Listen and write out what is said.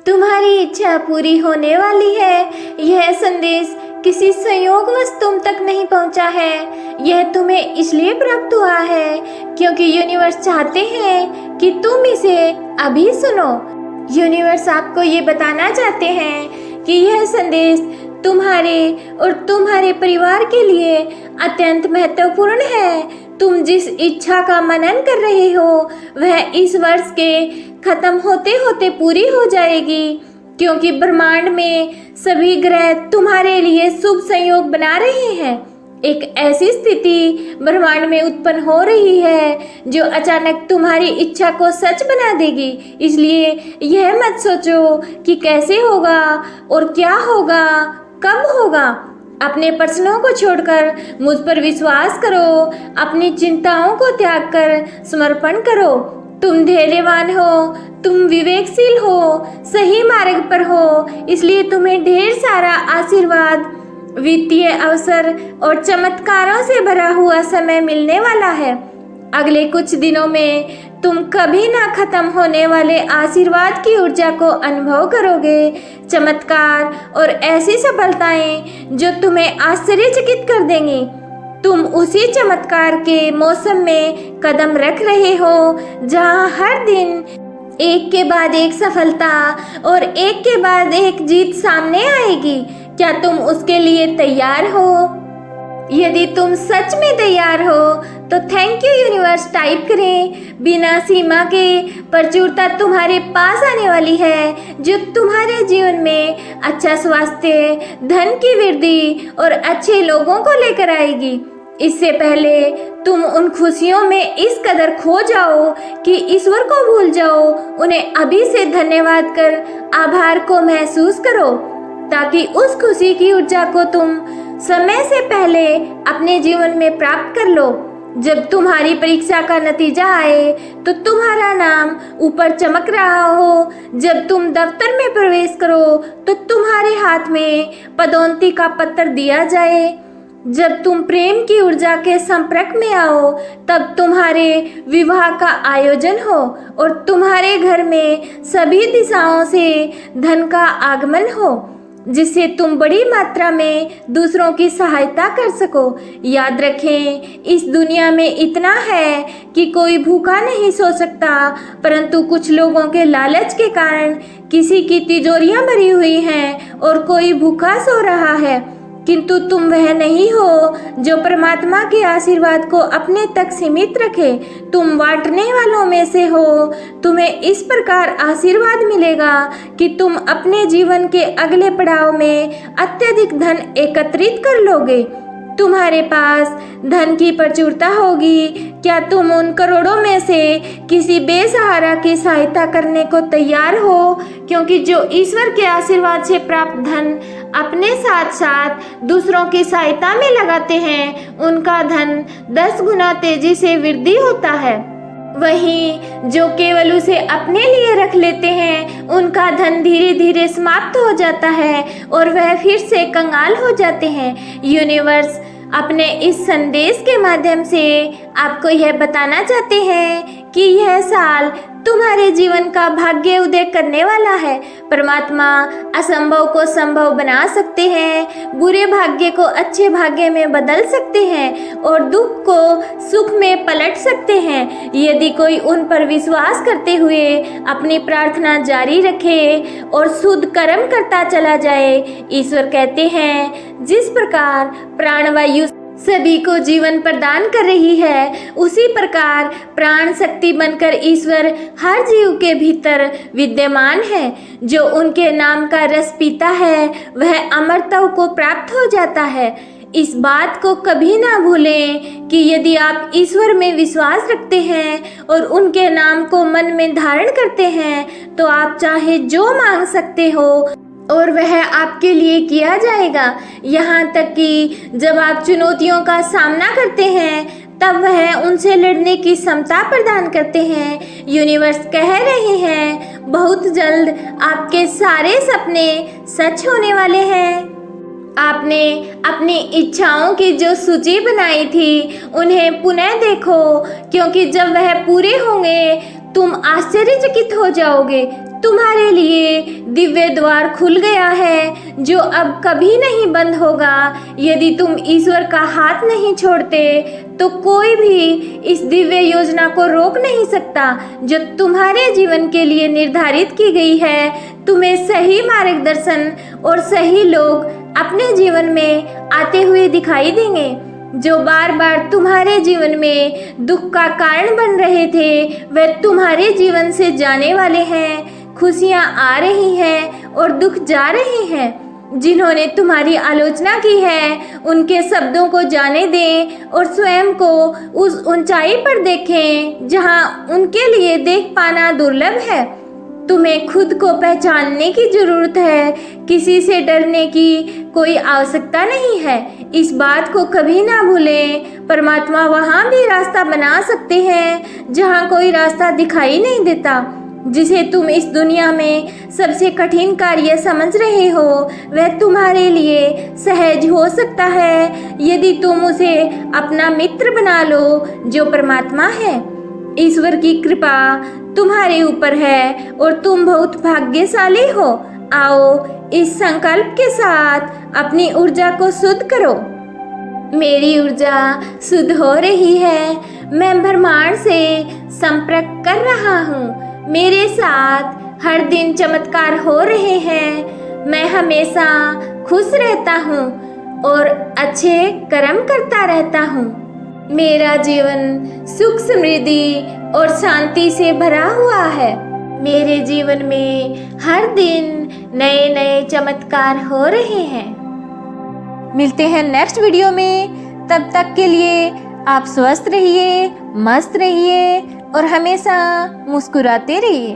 तुम्हारी इच्छा पूरी होने वाली है। यह संदेश किसी संयोगवश तुम तक नहीं पहुंचा है। यह तुम्हें इसलिए प्राप्त हुआ है क्योंकि यूनिवर्स चाहते हैं कि तुम इसे अभी सुनो। यूनिवर्स आपको ये बताना चाहते हैं कि यह संदेश तुम्हारे और तुम्हारे परिवार के लिए अत्यंत महत्वपूर्ण है। तुम जिस इच्छा का मनन कर रहे हो वह इस वर्ष के खत्म होते होते पूरी हो जाएगी, क्योंकि ब्रह्मांड में सभी ग्रह तुम्हारे लिए शुभ संयोग बना रहे हैं। एक ऐसी स्थिति ब्रह्मांड में उत्पन्न हो रही है जो अचानक तुम्हारी इच्छा को सच बना देगी। इसलिए यह मत सोचो कि कैसे होगा और क्या होगा, कब होगा। अपने प्रश्नों को छोड़कर मुझ पर विश्वास करो। अपनी चिंताओं को त्याग कर समर्पण करो। तुम धैर्यवान हो, तुम विवेकशील हो, सही मार्ग पर हो। इसलिए तुम्हें ढेर सारा आशीर्वाद, वित्तीय अवसर और चमत्कारों से भरा हुआ समय मिलने वाला है। अगले कुछ दिनों में तुम कभी ना खत्म होने वाले आशीर्वाद की ऊर्जा को अनुभव करोगे। चमत्कार और ऐसी सफलताएं जो तुम्हें आश्चर्यचकित कर देंगी। तुम उसी चमत्कार के मौसम में कदम रख रहे हो जहां हर दिन एक के बाद एक सफलता और एक के बाद एक जीत सामने आएगी। क्या तुम उसके लिए तैयार हो? यदि तुम सच में तैयार हो तो थैंक यू यूनिवर्स टाइप करें। बिना सीमा के प्रचुरता तुम्हारे पास आने वाली है जो तुम्हारे जीवन में अच्छा स्वास्थ्य, धन की वृद्धि और अच्छे लोगों को लेकर आएगी। इससे पहले तुम उन खुशियों में इस कदर खो जाओ कि ईश्वर को भूल जाओ। उन्हें अभी से धन्यवाद कर आभार को महसूस करो, ताकि उस खुशी की ऊर्जा को तुम समय से पहले अपने जीवन में प्राप्त कर लो। जब तुम्हारी परीक्षा का नतीजा आए तो तुम्हारा नाम ऊपर चमक रहा हो। जब तुम दफ्तर में प्रवेश करो तो तुम्हारे हाथ में पदोन्नति का पत्र दिया जाए। जब तुम प्रेम की ऊर्जा के संपर्क में आओ तब तुम्हारे विवाह का आयोजन हो और तुम्हारे घर में सभी दिशाओं से धन का आगमन हो, जिससे तुम बड़ी मात्रा में दूसरों की सहायता कर सको। याद रखें, इस दुनिया में इतना है कि कोई भूखा नहीं सो सकता, परंतु कुछ लोगों के लालच के कारण किसी की तिजोरियां भरी हुई हैं और कोई भूखा सो रहा है। किंतु तुम वह नहीं हो जो परमात्मा के आशीर्वाद को अपने तक सीमित रखे। तुम बांटने वालों में से हो। तुम्हें इस प्रकार आशीर्वाद मिलेगा कि तुम अपने जीवन के अगले पड़ाव में अत्यधिक धन एकत्रित कर लोगे। तुम्हारे पास धन की प्रचुरता होगी। क्या तुम उन करोड़ों में से किसी बेसहारा की सहायता करने को तैयार हो? क्योंकि जो ईश्वर के आशीर्वाद से प्राप्त धन अपने साथ साथ दूसरों की सहायता में लगाते हैं, उनका धन 10 गुना तेजी से वृद्धि होता है। वहीं जो केवल उसे अपने लिए रख लेते हैं, उनका धन धीरे धीरे समाप्त हो जाता है और वह फिर से कंगाल हो जाते हैं। यूनिवर्स अपने इस संदेश के माध्यम से आपको यह बताना चाहते हैं कि यह साल तुम्हारे जीवन का भाग्य उदय करने वाला है। परमात्मा असंभव को संभव बना सकते हैं, बुरे भाग्य को अच्छे भाग्य में बदल सकते हैं और दुख को सुख में पलट सकते हैं। यदि कोई उन पर विश्वास करते हुए अपनी प्रार्थना जारी रखे और शुद्ध कर्म करता चला जाए, ईश्वर कहते हैं जिस प्रकार प्राणवायु सभी को जीवन प्रदान कर रही है, उसी प्रकार प्राण शक्ति बनकर ईश्वर हर जीव के भीतर विद्यमान है। जो उनके नाम का रस पीता है वह अमरत्व को प्राप्त हो जाता है। इस बात को कभी ना भूलें कि यदि आप ईश्वर में विश्वास रखते हैं और उनके नाम को मन में धारण करते हैं तो आप चाहे जो मांग सकते हो और वह आपके लिए किया जाएगा। यहाँ तक कि जब आप चुनौतियों का सामना करते हैं तब वह उनसे लड़ने की क्षमता प्रदान करते हैं। यूनिवर्स कह रहे हैं बहुत जल्द आपके सारे सपने सच होने वाले हैं। आपने अपनी इच्छाओं की जो सूची बनाई थी उन्हें पुनः देखो, क्योंकि जब वह पूरे होंगे तुम आश्चर्यचकित हो जाओगे। तुम्हारे लिए दिव्य द्वार खुल गया है जो अब कभी नहीं बंद होगा। यदि तुम ईश्वर का हाथ नहीं छोड़ते तो कोई भी इस दिव्य योजना को रोक नहीं सकता जो तुम्हारे जीवन के लिए निर्धारित की गई है। तुम्हें सही मार्गदर्शन और सही लोग अपने जीवन में आते हुए दिखाई देंगे जो बार बार तुम्हारे जीवन में दुख का कारण बन रहे थे। वे तुम्हारे जीवन से जाने वाले हैं। खुशियाँ आ रही हैं और दुख जा रहे हैं। जिन्होंने तुम्हारी आलोचना की है उनके शब्दों को जाने दें और स्वयं को उस ऊंचाई पर देखें जहां उनके लिए देख पाना दुर्लभ है। तुम्हें खुद को पहचानने की जरूरत है। किसी से डरने की कोई आवश्यकता नहीं है। इस बात को कभी ना भूलें, परमात्मा वहाँ भी रास्ता बना सकते हैं जहाँ कोई रास्ता दिखाई नहीं देता। जिसे तुम इस दुनिया में सबसे कठिन कार्य समझ रहे हो वह तुम्हारे लिए सहज हो सकता है यदि तुम उसे अपना मित्र बना लो जो परमात्मा है। ईश्वर की कृपा तुम्हारे ऊपर है और तुम बहुत भाग्यशाली हो। आओ इस संकल्प के साथ अपनी ऊर्जा को शुद्ध करो। मेरी ऊर्जा शुद्ध हो रही है। मैं ब्रह्मांड से संपर्क कर रहा हूँ। मेरे साथ हर दिन चमत्कार हो रहे हैं। मैं हमेशा खुश रहता हूँ और अच्छे कर्म करता रहता हूँ। मेरा जीवन सुख समृद्धि और शांति से भरा हुआ है। मेरे जीवन में हर दिन नए नए चमत्कार हो रहे हैं। मिलते हैं नेक्स्ट वीडियो में। तब तक के लिए आप स्वस्थ रहिए, मस्त रहिए और हमेशा मुस्कुराते रहिए।